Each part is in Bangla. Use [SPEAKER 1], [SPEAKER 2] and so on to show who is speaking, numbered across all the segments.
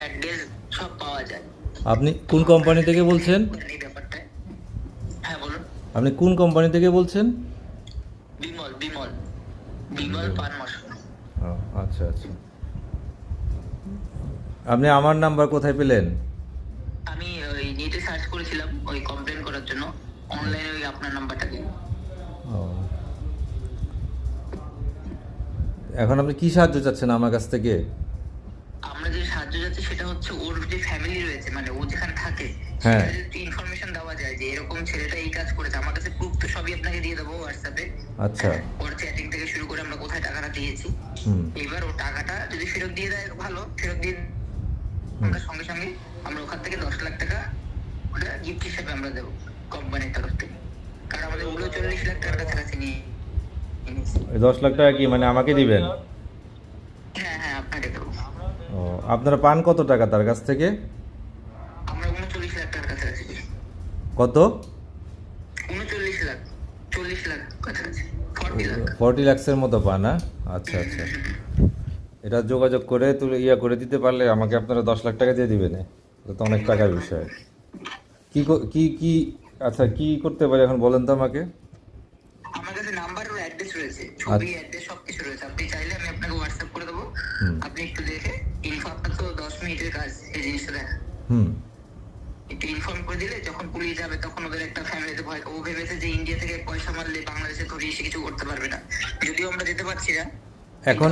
[SPEAKER 1] অ্যাড্রেস সব পাওয়া যায়।
[SPEAKER 2] আপনি কোন কোম্পানি থেকে বলছেন?
[SPEAKER 1] এই ব্যাপারটা। হ্যাঁ বলুন।
[SPEAKER 2] আপনি কোন কোম্পানি থেকে বলছেন?
[SPEAKER 1] বিমল বিমল বিমল পান মশলা।
[SPEAKER 2] ও, আচ্ছা আচ্ছা। আপনি আমার নাম্বার কোথায় পেলেন?
[SPEAKER 1] আমি ওই নেটে সার্চ করেছিলাম ওই কমপ্লেন করার জন্য, অনলাইনে ওই আপনার নাম্বারটা দিন।
[SPEAKER 2] ও, এখন আপনি কি সাহায্য চাচ্ছেন আমার কাছ থেকে?
[SPEAKER 1] আমরা যে সাহায্য যাচ্ছে সেটা হচ্ছে ওর যে ফ্যামিলি রয়েছে, মানে ও যেখানে থাকে
[SPEAKER 2] হ্যাঁ।
[SPEAKER 1] সেখানে যদি ইনফরমেশন দেওয়া যায় যে এরকম ছেলেটা এই কাজ করেছে, আমার কাছে প্রুফ তো সবই আপনাকে দিয়ে দেবো হোয়াটসঅ্যাপে।
[SPEAKER 2] আচ্ছা।
[SPEAKER 1] ওর চ্যাটিং থেকে শুরু করে আমরা কোথায় টাকাটা দিয়েছি।
[SPEAKER 2] হুম
[SPEAKER 1] এবার ও টাকাটা যদি ফেরত দিয়ে দেয় ভালো, ফেরত দিয়ে
[SPEAKER 2] হুম।
[SPEAKER 1] আমরা সঙ্গে সঙ্গে আমরা ওখান থেকে 10 লাখ টাকা ওটা গিফট হিসেবে আমরা দেবো কোম্পানির তরফ থেকে। কারণ আমাদের 39 লাখ টাকার কাছাকাছি নিয়ে নিয়েছি।
[SPEAKER 2] ওই 10 লাখ টাকা কি মানে আমাকে দিবেন?
[SPEAKER 1] হ্যাঁ হ্যাঁ, আপনাকে দেবো।
[SPEAKER 2] ও, আপনারা পান কত টাকা তার কাছ থেকে?
[SPEAKER 1] আমরা 39 লাখ টাকার কাছাকাছি দিই।
[SPEAKER 2] কত?
[SPEAKER 1] 39 লাখ, 40 লাখ কাছাকাছি, 40 লাখ।
[SPEAKER 2] 40 লাখসের মতো পান, হ্যাঁ? আচ্ছা আচ্ছা। এটা যোগাযোগ করে তুলে করে দিতে পারলে আমাকে আপনারা 10 লাখ টাকা দিয়ে দিবেন। এটা তো অনেক টাকার বিষয়। কি কি আচ্ছা, কি করতে পারি এখন বলেন তো আমাকে।
[SPEAKER 1] আমার কাছে নাম্বার ও অ্যাড্রেস রয়েছে, ছবি
[SPEAKER 2] আচ্ছা।
[SPEAKER 1] অ্যাড্রেস সবকিছু রয়েছে। আপনি চাইলে আমি আপনাকে হোয়াটসঅ্যাপ করে দেবো।
[SPEAKER 2] হুম
[SPEAKER 1] আপনি একটু দেখে ইনফো, আপনার তো 10 মিনিটের কাজ এই জিনিসটা দেখা।
[SPEAKER 2] হুম।
[SPEAKER 1] একটু ইনফর্ম করে দিলে যখন পুলিশ যাবে তখন ওদের একটা ফ্যামিলিতে ভয়, ও ভেবেছে যে ইন্ডিয়া থেকে পয়সা মারলে বাংলাদেশে ধরিয়ে এসে কিছু করতে পারবে না। যদিও আমরা যেতে পারছি না।
[SPEAKER 2] এখন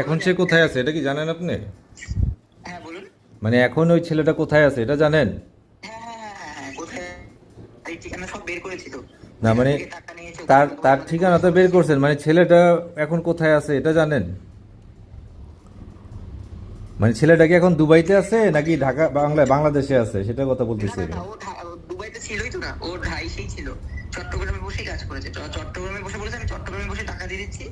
[SPEAKER 2] এখন সে কোথায় আছে এটা কি জানেন আপনি?
[SPEAKER 1] হ্যাঁ বলুন।
[SPEAKER 2] মানে এখন ওই ছেলেটা কোথায় আছে এটা জানেন?
[SPEAKER 1] হ্যাঁ হ্যাঁ হ্যাঁ হ্যাঁ হ্যাঁ, কোথায় এই ঠিকানা সব বের করেছি তো।
[SPEAKER 2] না মানে
[SPEAKER 1] থেকে টাকা নিয়েছে,
[SPEAKER 2] তার
[SPEAKER 1] ওখানে
[SPEAKER 2] তার
[SPEAKER 1] ওখানে
[SPEAKER 2] ঠিকানা তো বের করছেন, মানে ছেলেটা এখন কোথায় আছে এটা জানেন? মানে ছেলেটা কি এখন দুবাইতে আছে নাকি ঢাকা বাংলাদেশে আছে সেটা কথা
[SPEAKER 1] না
[SPEAKER 2] বলতেছি
[SPEAKER 1] না
[SPEAKER 2] আমি।
[SPEAKER 1] না, ও দুবাইতে ছিলই তো না, ওর ভাই সেই ছিল। চট্টগ্রামে বসেই কাজ করেছে, চট্টগ্রামে বসে বলেছে আমি চট্টগ্রামে বসে টাকা দিয়ে দিচ্ছি।